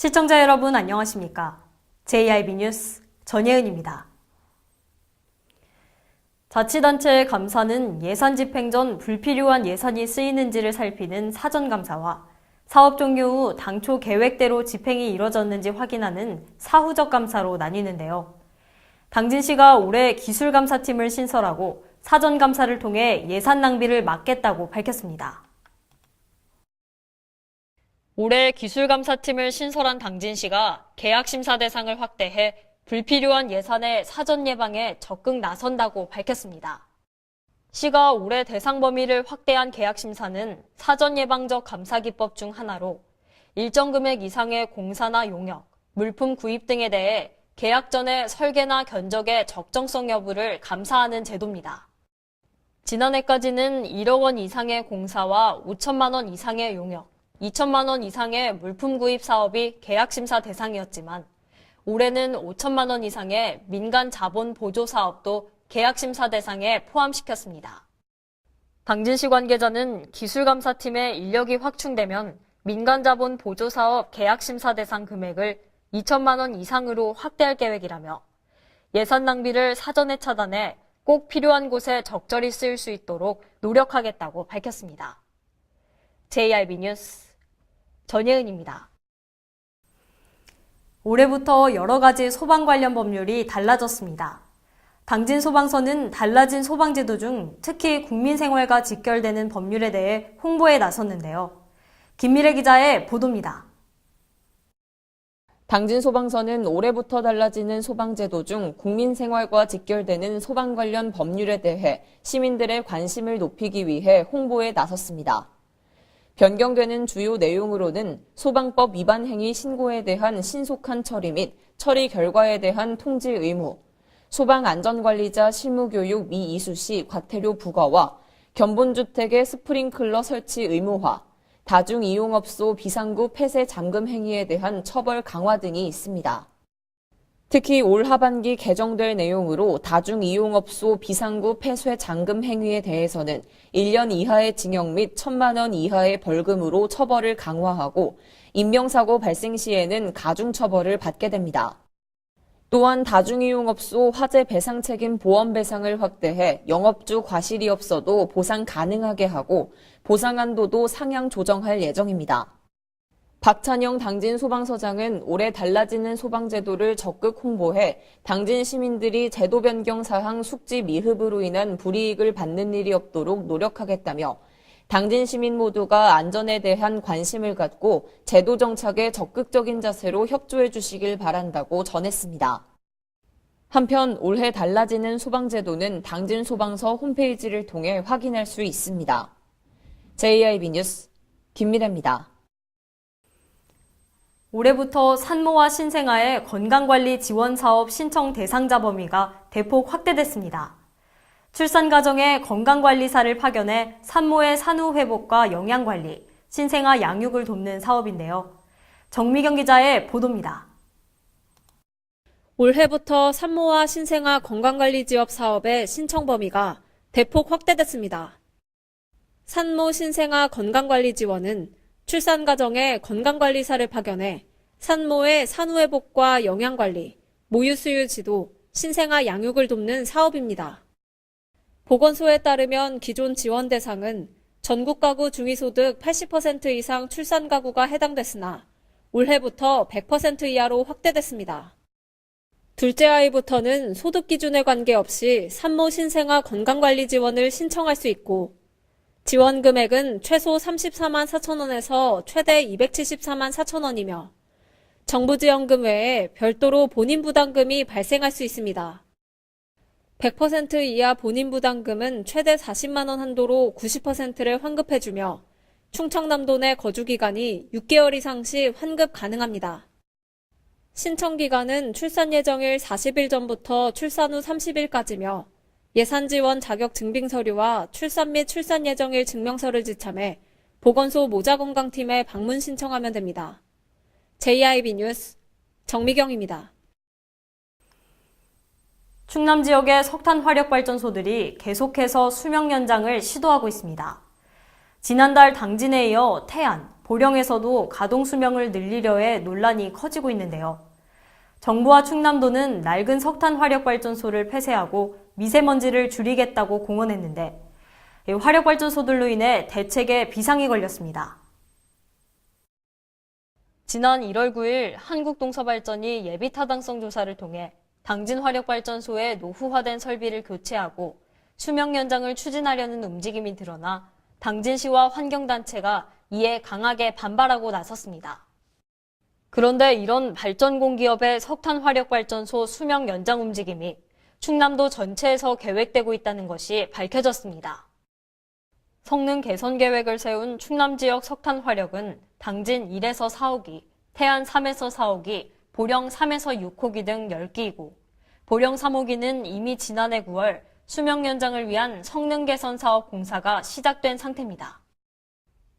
시청자 여러분 안녕하십니까? JIB 뉴스 전예은입니다. 자치단체 감사는 예산 집행 전 불필요한 예산이 쓰이는지를 살피는 사전감사와 사업 종료 후 당초 계획대로 집행이 이뤄졌는지 확인하는 사후적 감사로 나뉘는데요. 당진시가 올해 기술감사팀을 신설하고 사전감사를 통해 예산 낭비를 막겠다고 밝혔습니다. 올해 기술감사팀을 신설한 당진시가 계약심사 대상을 확대해 불필요한 예산의 사전 예방에 적극 나선다고 밝혔습니다. 시가 올해 대상 범위를 확대한 계약심사는 사전 예방적 감사 기법 중 하나로 일정 금액 이상의 공사나 용역, 물품 구입 등에 대해 계약 전에 설계나 견적의 적정성 여부를 감사하는 제도입니다. 지난해까지는 1억 원 이상의 공사와 5천만 원 이상의 용역, 2천만 원 이상의 물품 구입 사업이 계약심사 대상이었지만 올해는 5천만 원 이상의 민간 자본 보조 사업도 계약심사 대상에 포함시켰습니다. 당진시 관계자는 기술감사팀의 인력이 확충되면 민간 자본 보조 사업 계약심사 대상 금액을 2천만 원 이상으로 확대할 계획이라며 예산 낭비를 사전에 차단해 꼭 필요한 곳에 적절히 쓰일 수 있도록 노력하겠다고 밝혔습니다. JIB 뉴스 전예은입니다. 올해부터 여러 가지 소방 관련 법률이 달라졌습니다. 당진 소방서는 달라진 소방제도 중 특히 국민생활과 직결되는 법률에 대해 홍보에 나섰는데요. 김미래 기자의 보도입니다. 당진 소방서는 올해부터 달라지는 소방제도 중 국민생활과 직결되는 소방 관련 법률에 대해 시민들의 관심을 높이기 위해 홍보에 나섰습니다. 변경되는 주요 내용으로는 소방법 위반 행위 신고에 대한 신속한 처리 및 처리 결과에 대한 통지 의무, 소방안전관리자 실무교육 미이수 시 과태료 부과와 견본주택의 스프링클러 설치 의무화, 다중이용업소 비상구 폐쇄 잠금 행위에 대한 처벌 강화 등이 있습니다. 특히 올 하반기 개정될 내용으로 다중이용업소 비상구 폐쇄 잠금 행위에 대해서는 1년 이하의 징역 및 1,000만 원 이하의 벌금으로 처벌을 강화하고 인명사고 발생 시에는 가중처벌을 받게 됩니다. 또한 다중이용업소 화재 배상 책임 보험 배상을 확대해 영업주 과실이 없어도 보상 가능하게 하고 보상 한도도 상향 조정할 예정입니다. 박찬영 당진 소방서장은 올해 달라지는 소방제도를 적극 홍보해 당진 시민들이 제도 변경 사항 숙지 미흡으로 인한 불이익을 받는 일이 없도록 노력하겠다며 당진 시민 모두가 안전에 대한 관심을 갖고 제도 정착에 적극적인 자세로 협조해 주시길 바란다고 전했습니다. 한편 올해 달라지는 소방제도는 당진 소방서 홈페이지를 통해 확인할 수 있습니다. JIB 뉴스 김미래입니다. 올해부터 산모와 신생아의 건강관리 지원 사업 신청 대상자 범위가 대폭 확대됐습니다. 출산 과정에 건강관리사를 파견해 산모의 산후 회복과 영양관리, 신생아 양육을 돕는 사업인데요. 정미경 기자의 보도입니다. 올해부터 산모와 신생아 건강관리 지원 사업의 신청 범위가 대폭 확대됐습니다. 산모 신생아 건강관리 지원은 출산 과정에 건강관리사를 파견해 산모의 산후회복과 영양관리, 모유수유 지도, 신생아 양육을 돕는 사업입니다. 보건소에 따르면 기존 지원 대상은 전국 가구 중위소득 80% 이상 출산 가구가 해당됐으나 올해부터 100% 이하로 확대됐습니다. 둘째 아이부터는 소득 기준에 관계없이 산모 신생아 건강관리 지원을 신청할 수 있고 지원 금액은 최소 34만 4천 원에서 최대 274만 4천 원이며 정부 지원금 외에 별도로 본인 부담금이 발생할 수 있습니다. 100% 이하 본인 부담금은 최대 40만 원 한도로 90%를 환급해주며 충청남도 내 거주 기간이 6개월 이상 시 환급 가능합니다. 신청 기간은 출산 예정일 40일 전부터 출산 후 30일까지며 예산 지원 자격 증빙 서류와 출산 및 출산 예정일 증명서를 지참해 보건소 모자건강팀에 방문 신청하면 됩니다. JIB 뉴스 정미경입니다. 충남 지역의 석탄 화력 발전소들이 계속해서 수명 연장을 시도하고 있습니다. 지난달 당진에 이어 태안, 보령에서도 가동 수명을 늘리려 해 논란이 커지고 있는데요. 정부와 충남도는 낡은 석탄 화력발전소를 폐쇄하고 미세먼지를 줄이겠다고 공언했는데 이 화력발전소들로 인해 대책에 비상이 걸렸습니다. 지난 1월 9일 한국동서발전이 예비타당성 조사를 통해 당진 화력발전소의 노후화된 설비를 교체하고 수명 연장을 추진하려는 움직임이 드러나 당진시와 환경단체가 이에 강하게 반발하고 나섰습니다. 그런데 이런 발전공기업의 석탄 화력발전소 수명 연장 움직임이 충남도 전체에서 계획되고 있다는 것이 밝혀졌습니다. 성능 개선 계획을 세운 충남 지역 석탄 화력은 당진 1에서 4호기, 태안 3에서 4호기, 보령 3에서 6호기 등 10기이고 보령 3호기는 이미 지난해 9월 수명 연장을 위한 성능 개선 사업 공사가 시작된 상태입니다.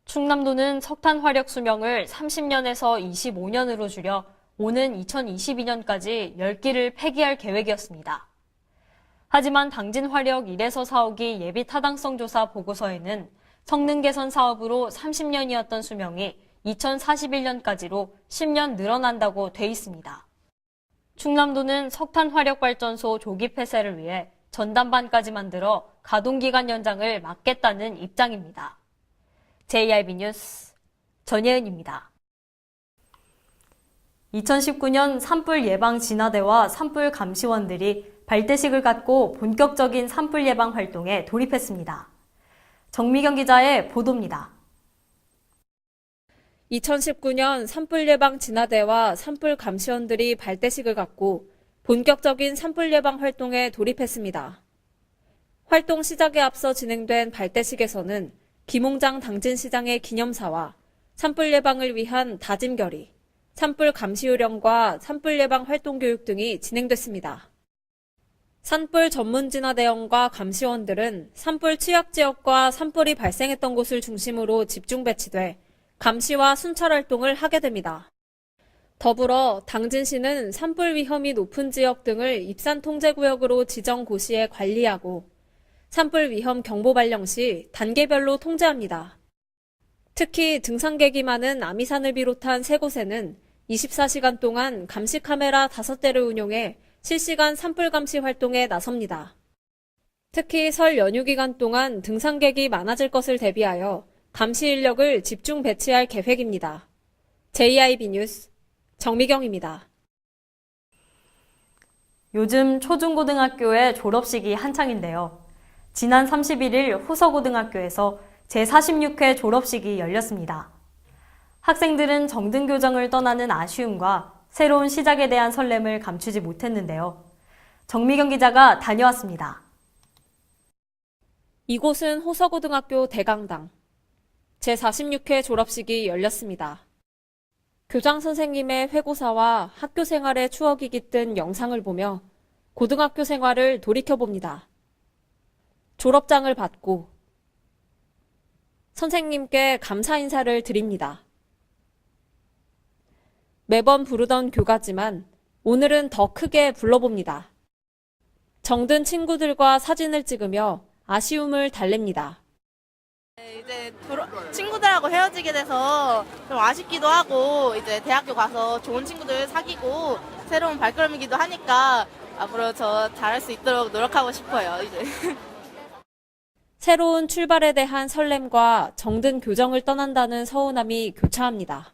충남도는 석탄 화력 수명을 30년에서 25년으로 줄여 오는 2022년까지 10기를 폐기할 계획이었습니다. 하지만 당진 화력 1에서 4호기 예비 타당성 조사 보고서에는 성능 개선 사업으로 30년이었던 수명이 2041년까지로 10년 늘어난다고 돼 있습니다. 충남도는 석탄 화력 발전소 조기 폐쇄를 위해 전담반까지 만들어 가동기간 연장을 막겠다는 입장입니다. JIB 뉴스 전예은입니다. 2019년 산불 예방 진화대와 산불 감시원들이 발대식을 갖고 본격적인 산불 예방 활동에 돌입했습니다. 정미경 기자의 보도입니다. 2019년 산불 예방 진화대와 산불 감시원들이 발대식을 갖고 본격적인 산불 예방 활동에 돌입했습니다. 활동 시작에 앞서 진행된 발대식에서는 김홍장 당진시장의 기념사와 산불 예방을 위한 다짐 결의, 산불 감시 요령과 산불 예방 활동 교육 등이 진행됐습니다. 산불 전문 진화대원과 감시원들은 산불 취약 지역과 산불이 발생했던 곳을 중심으로 집중 배치돼 감시와 순찰 활동을 하게 됩니다. 더불어 당진시는 산불 위험이 높은 지역 등을 입산 통제구역으로 지정 고시에 관리하고 산불 위험 경보 발령 시 단계별로 통제합니다. 특히 등산객이 많은 아미산을 비롯한 3곳에는 24시간 동안 감시 카메라 5대를 운용해 실시간 산불 감시 활동에 나섭니다. 특히 설 연휴 기간 동안 등산객이 많아질 것을 대비하여 감시 인력을 집중 배치할 계획입니다. JIB 뉴스 정미경입니다. 요즘 초중고등학교의 졸업식이 한창인데요. 지난 31일 호서고등학교에서 제46회 졸업식이 열렸습니다. 학생들은 정등교정을 떠나는 아쉬움과 새로운 시작에 대한 설렘을 감추지 못했는데요. 정미경 기자가 다녀왔습니다. 이곳은 호서고등학교 대강당. 제46회 졸업식이 열렸습니다. 교장 선생님의 회고사와 학교 생활의 추억이 깃든 영상을 보며 고등학교 생활을 돌이켜봅니다. 졸업장을 받고 선생님께 감사 인사를 드립니다. 매번 부르던 교가지만 오늘은 더 크게 불러봅니다. 정든 친구들과 사진을 찍으며 아쉬움을 달랩니다. 이제 친구들하고 헤어지게 돼서 좀 아쉽기도 하고 이제 대학교 가서 좋은 친구들 사귀고 새로운 발걸음이기도 하니까 앞으로 저 잘할 수 있도록 노력하고 싶어요. 이제. 새로운 출발에 대한 설렘과 정든 교정을 떠난다는 서운함이 교차합니다.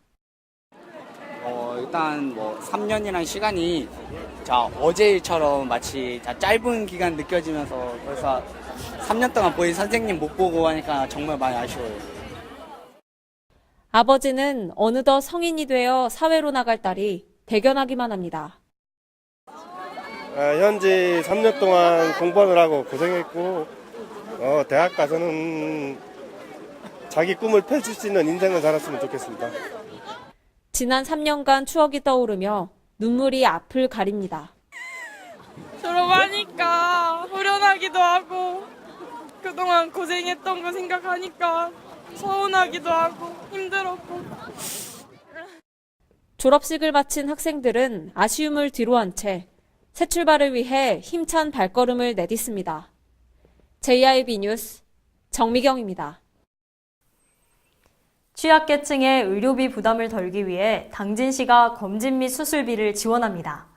일단 3년이라는 시간이 어제 일처럼 마치 짧은 기간 느껴지면서 벌써 3년 동안 보인 선생님 못 보고 하니까 정말 많이 아쉬워요. 아버지는 어느덧 성인이 되어 사회로 나갈 딸이 대견하기만 합니다. 현재 3년 동안 공부하느라고 고생했고 대학 가서는 자기 꿈을 펼칠 수 있는 인생을 살았으면 좋겠습니다. 지난 3년간 추억이 떠오르며 눈물이 앞을 가립니다. 졸업하니까 후련하기도 하고 그동안 고생했던 거 생각하니까 서운하기도 하고 힘들었고. 졸업식을 마친 학생들은 아쉬움을 뒤로한 채 새 출발을 위해 힘찬 발걸음을 내딛습니다. JIB 뉴스 정미경입니다. 취약계층의 의료비 부담을 덜기 위해 당진시가 검진 및 수술비를 지원합니다.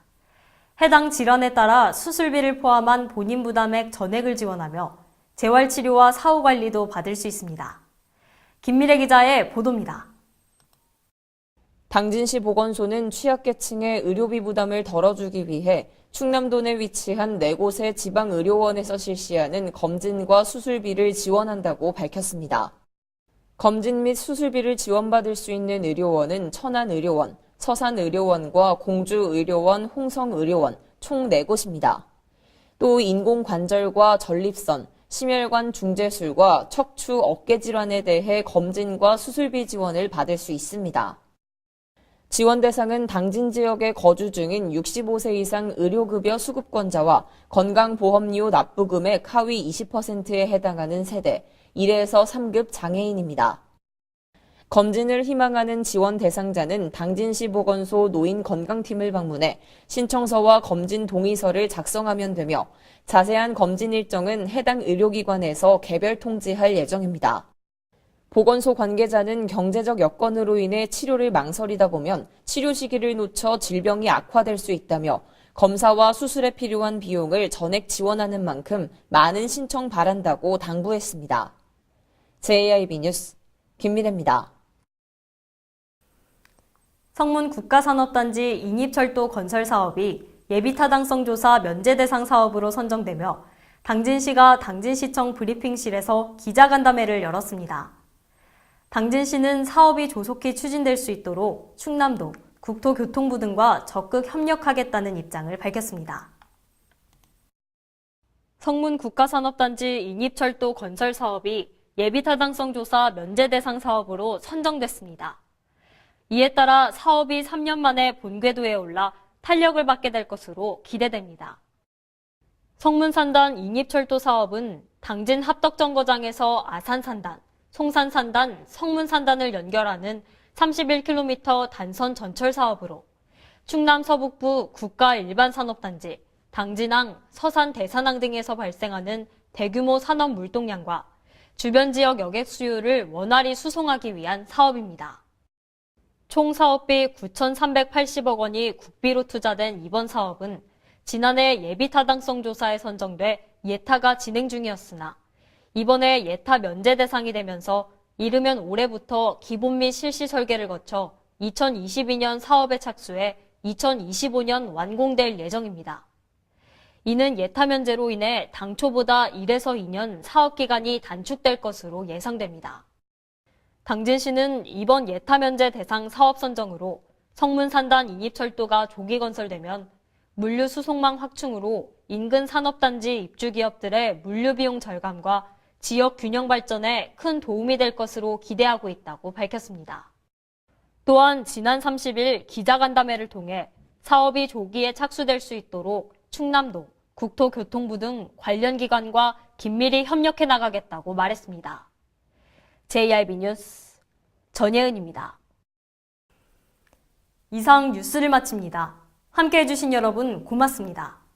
해당 질환에 따라 수술비를 포함한 본인 부담액 전액을 지원하며 재활치료와 사후관리도 받을 수 있습니다. 김미래 기자의 보도입니다. 당진시 보건소는 취약계층의 의료비 부담을 덜어주기 위해 충남도 내 위치한 4곳의 지방의료원에서 실시하는 검진과 수술비를 지원한다고 밝혔습니다. 검진 및 수술비를 지원받을 수 있는 의료원은 천안의료원, 서산의료원과 공주의료원, 홍성의료원 총 4곳입니다. 또 인공관절과 전립선, 심혈관 중재술과 척추 어깨 질환에 대해 검진과 수술비 지원을 받을 수 있습니다. 지원 대상은 당진 지역에 거주 중인 65세 이상 의료급여 수급권자와 건강보험료 납부금액 하위 20%에 해당하는 세대, 1에서 3급 장애인입니다. 검진을 희망하는 지원 대상자는 당진시 보건소 노인건강팀을 방문해 신청서와 검진 동의서를 작성하면 되며 자세한 검진 일정은 해당 의료기관에서 개별 통지할 예정입니다. 보건소 관계자는 경제적 여건으로 인해 치료를 망설이다 보면 치료 시기를 놓쳐 질병이 악화될 수 있다며 검사와 수술에 필요한 비용을 전액 지원하는 만큼 많은 신청 바란다고 당부했습니다. JIB 뉴스 김미래입니다. 성문 국가산업단지 인입철도 건설 사업이 예비타당성 조사 면제 대상 사업으로 선정되며 당진시가 당진시청 브리핑실에서 기자간담회를 열었습니다. 당진시는 사업이 조속히 추진될 수 있도록 충남도, 국토교통부 등과 적극 협력하겠다는 입장을 밝혔습니다. 성문 국가산업단지 인입철도 건설 사업이 예비타당성 조사 면제 대상 사업으로 선정됐습니다. 이에 따라 사업이 3년 만에 본궤도에 올라 탄력을 받게 될 것으로 기대됩니다. 성문산단 인입철도 사업은 당진 합덕정거장에서 아산산단, 송산산단, 성문산단을 연결하는 31km 단선 전철 사업으로 충남 서북부 국가일반산업단지, 당진항, 서산 대산항 등에서 발생하는 대규모 산업 물동량과 주변 지역 여객 수요를 원활히 수송하기 위한 사업입니다. 총 사업비 9,380억 원이 국비로 투자된 이번 사업은 지난해 예비타당성 조사에 선정돼 예타가 진행 중이었으나 이번에 예타 면제 대상이 되면서 이르면 올해부터 기본 및 실시 설계를 거쳐 2022년 사업에 착수해 2025년 완공될 예정입니다. 이는 예타 면제로 인해 당초보다 1에서 2년 사업 기간이 단축될 것으로 예상됩니다. 당진시는 이번 예타 면제 대상 사업 선정으로 성문산단 인입철도가 조기 건설되면 물류 수송망 확충으로 인근 산업단지 입주 기업들의 물류 비용 절감과 지역 균형 발전에 큰 도움이 될 것으로 기대하고 있다고 밝혔습니다. 또한 지난 30일 기자간담회를 통해 사업이 조기에 착수될 수 있도록 충남도, 국토교통부 등 관련 기관과 긴밀히 협력해 나가겠다고 말했습니다. JIB 뉴스 전예은입니다. 이상 뉴스를 마칩니다. 함께해 주신 여러분 고맙습니다.